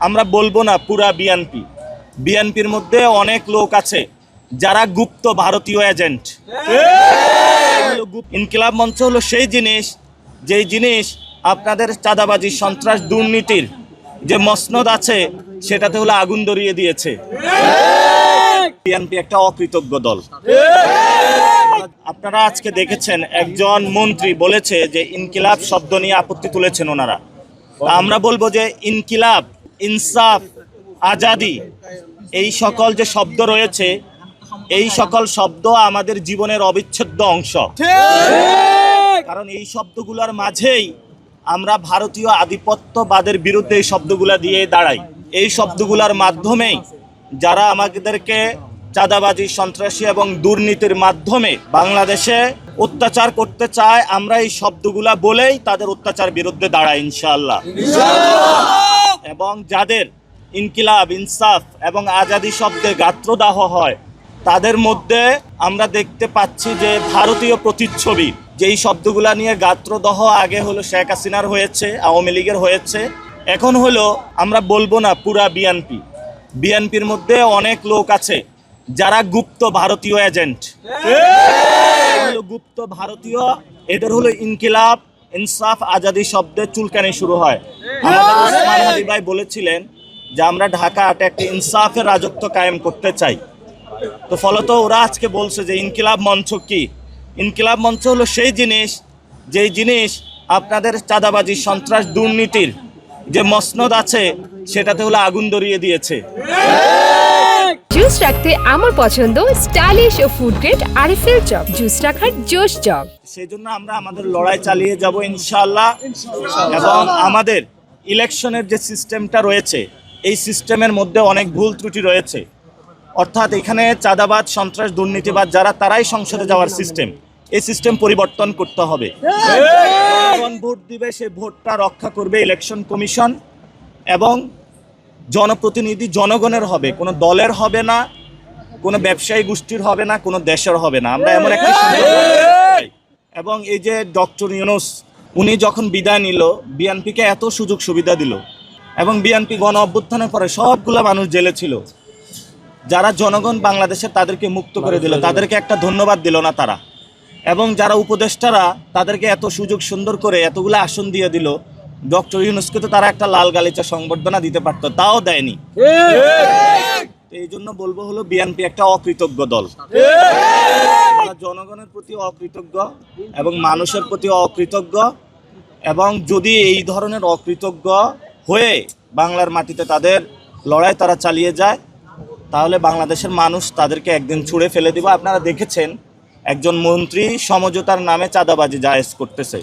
আমরা বলবো না পুরা বিএনপির মধ্যে অনেক লোক আছে যারা গুপ্ত ভারতীয় এজেন্ট। ইনকিলাব মঞ্চ হলো সেই জিনিস, যেই জিনিস আপনাদের চাঁদাবাজি, সন্ত্রাস, দুর্নীতির যে মসনদ আছে সেটাতে হলো আগুন ধরিয়ে দিয়েছে। বিএনপি একটা অকৃতজ্ঞ দল। আপনারা আজকে দেখেছেন একজন মন্ত্রী বলেছে যে ইনকিলাব শব্দ নিয়ে আপত্তি তুলেছেন ওনারা। আমরা বলবো যে ইনকিলাব, ইনসাফ, আজাদি, এই সকল যে শব্দ রয়েছে, এই সকল শব্দ আমাদের জীবনের অবিচ্ছেদ্য অংশ। কারণ এই শব্দগুলোর মাঝেই আমরা ভারতীয় আধিপত্যবাদের বিরুদ্ধে এই শব্দগুলা দিয়ে দাঁড়াই। এই শব্দগুলোর মাধ্যমেই যারা আমাদেরকে চাঁদাবাজি, সন্ত্রাসী এবং দুর্নীতির মাধ্যমে বাংলাদেশে অত্যাচার করতে চায়, আমরা এই শব্দগুলা বলেই তাদের অত্যাচার বিরুদ্ধে দাঁড়াই ইনশাআল্লাহ। এবং যাদের ইনকিলাব, ইনসাফ এবং আজাদি শব্দে গাত্রদাহ হয়, তাদের মধ্যে আমরা দেখতে পাচ্ছি যে ভারতীয় প্রতিচ্ছবি। যেই শব্দগুলা নিয়ে গাত্রদাহ আগে হলো শেখ হাসিনার হয়েছে, আওয়ামী লীগের হয়েছে, এখন হলো আমরা বলবো না পুরা বিএনপির মধ্যে অনেক লোক আছে যারা গুপ্ত ভারতীয় এজেন্ট। গুপ্ত ভারতীয়, এদের হলো ইনকিলাব, ইনসাফ, আজাদি শব্দে চুলকানি শুরু হয়। আমাদের ওসমান হাদি ভাই বলেছিলেন যে আমরা ঢাকা 8 একটা ইনসাফের রাজত্ব কায়েম করতে চাই। তো ফলত ওরা আজকে বলছে যে ইনকিলাব মঞ্চ কি? ইনকিলাব মঞ্চ হলো সেই জিনিস, যেই জিনিস আপনাদের চাঁদাবাজি, সন্ত্রাস, দুর্নীতির যে মসনদ আছে সেটাতে হলো আগুন ধরিয়ে দিয়েছে। জুস রাখতে আমার পছন্দ স্টাইলিশ ও ফুড গ্রেড আরএফএল চপ। জুস রাখার জোশ চপ। সেই জন্য আমরা আমাদের লড়াই চালিয়ে যাব ইনশাআল্লাহ। এবং আমাদের ইলেকশনের যে সিস্টেমটা রয়েছে, এই সিস্টেমের মধ্যে অনেক ভুল ত্রুটি রয়েছে। অর্থাৎ এখানে চাঁদাবাজ, সন্ত্রাস, দুর্নীতিবাজ যারা, তারাই সংসদে যাওয়ার সিস্টেম। এই সিস্টেম পরিবর্তন করতে হবে। জনগণ ভোট দিবে, সেই ভোটটা রক্ষা করবে ইলেকশন কমিশন। এবং জনপ্রতিনিধি জনগণের হবে, কোনো দলের হবে না, কোনো ব্যবসায়ী গোষ্ঠীর হবে না, কোনো দেশের হবে না। আমরা এমন একটা এবং এই যে ডক্টর ইউনূস, উনি যখন বিদায় নিল, বিএনপিকে এত সুযোগ সুবিধা দিল এবং বিএনপি গণ অভ্যুত্থানের পরে সবগুলা মানুষ জেলে ছিল, যারা জনগণ বাংলাদেশের তাদেরকে মুক্ত করে দিল, তাদেরকে একটা ধন্যবাদ দিল না তারা। এবং যারা উপদেষ্টারা, তাদেরকে এত সুযোগ সুন্দর করে এতগুলো আসন দিয়ে দিল। ডক্টর ইউনূসকে তো তারা একটা লাল গালিচা সংবর্ধনা দিতে পারতো, তাও দেয়নি। এই জন্য বলবো হলো বিএনপি একটা অকৃতজ্ঞ দল। জনগণের প্রতি অকৃতজ্ঞ এবং মানুষের প্রতি অকৃতজ্ঞ। এবং যদি এই ধরনের অকৃতজ্ঞ হয়ে বাংলার মাটিতে তাদের লড়াই তারা চালিয়ে যায়, তাহলে বাংলাদেশের মানুষ তাদেরকে একদিন ছুঁড়ে ফেলে দিবে। আপনারা দেখেছেন একজন মন্ত্রী সমঝোতার নামে চাঁদাবাজি জায়েজ করতেছে।